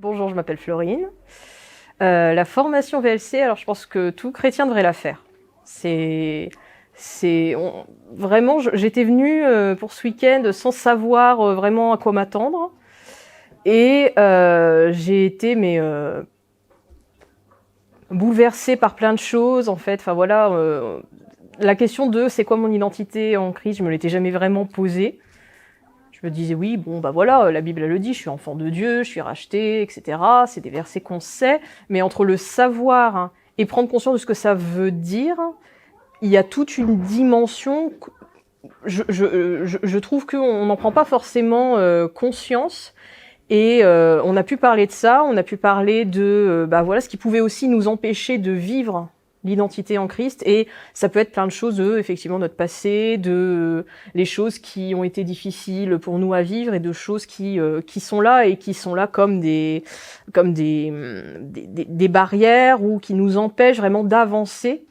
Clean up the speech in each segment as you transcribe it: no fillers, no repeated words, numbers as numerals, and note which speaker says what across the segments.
Speaker 1: Bonjour, je m'appelle Florine. La formation VLC, alors je pense que tout chrétien devrait la faire. Vraiment, j'étais venue pour ce week-end sans savoir vraiment à quoi m'attendre. Et j'ai été bouleversée par plein de choses, en fait. Enfin voilà, la question de c'est quoi mon identité en Christ, je me l'étais jamais vraiment posée. Je me disais oui, bon bah voilà, la Bible elle le dit, je suis enfant de Dieu, je suis racheté, etc. C'est des versets qu'on sait, mais entre le savoir et prendre conscience de ce que ça veut dire, il y a toute une dimension. Je trouve qu'on n'en prend pas forcément conscience. Et on a pu parler de ça, on a pu parler de voilà ce qui pouvait aussi nous empêcher de vivre l'identité en Christ, et ça peut être plein de choses, effectivement notre passé, de les choses qui ont été difficiles pour nous à vivre, et de choses qui sont là et qui sont là comme des barrières ou qui nous empêchent vraiment d'avancer.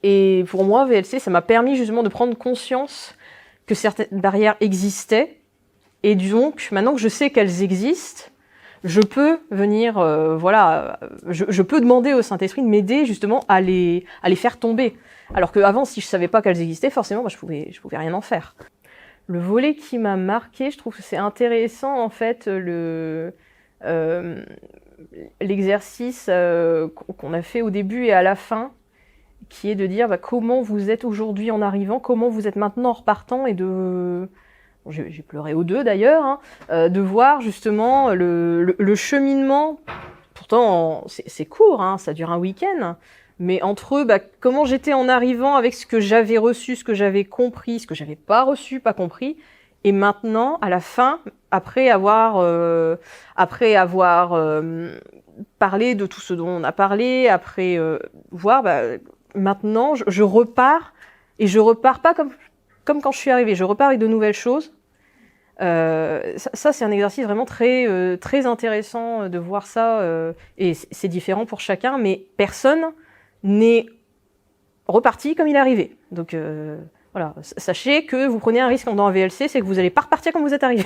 Speaker 1: Et pour moi, VLC, ça m'a permis justement de prendre conscience que certaines barrières existaient. Et donc, maintenant que je sais qu'elles existent, je peux venir, je peux demander au Saint-Esprit de m'aider justement à les faire tomber. Alors qu'avant, si je savais pas qu'elles existaient, forcément, je pouvais rien en faire. Le volet qui m'a marqué, je trouve que c'est intéressant en fait l'exercice qu'on a fait au début et à la fin, qui est de dire comment vous êtes aujourd'hui en arrivant, comment vous êtes maintenant en repartant, et de... J'ai pleuré aux deux d'ailleurs, de voir justement le cheminement. Pourtant, c'est court, ça dure un week-end, mais entre eux, comment j'étais en arrivant avec ce que j'avais reçu, ce que j'avais compris, ce que j'avais pas reçu, pas compris, et maintenant, à la fin, après avoir parlé de tout ce dont on a parlé, après voir, maintenant, je repars, et je repars pas comme quand je suis arrivée, je repars avec de nouvelles choses. Ça c'est un exercice vraiment très très intéressant de voir ça, et c'est différent pour chacun, mais personne n'est reparti comme il est arrivé. Donc voilà, sachez que vous prenez un risque dans un VLC, c'est que vous n'allez pas repartir comme vous êtes arrivé.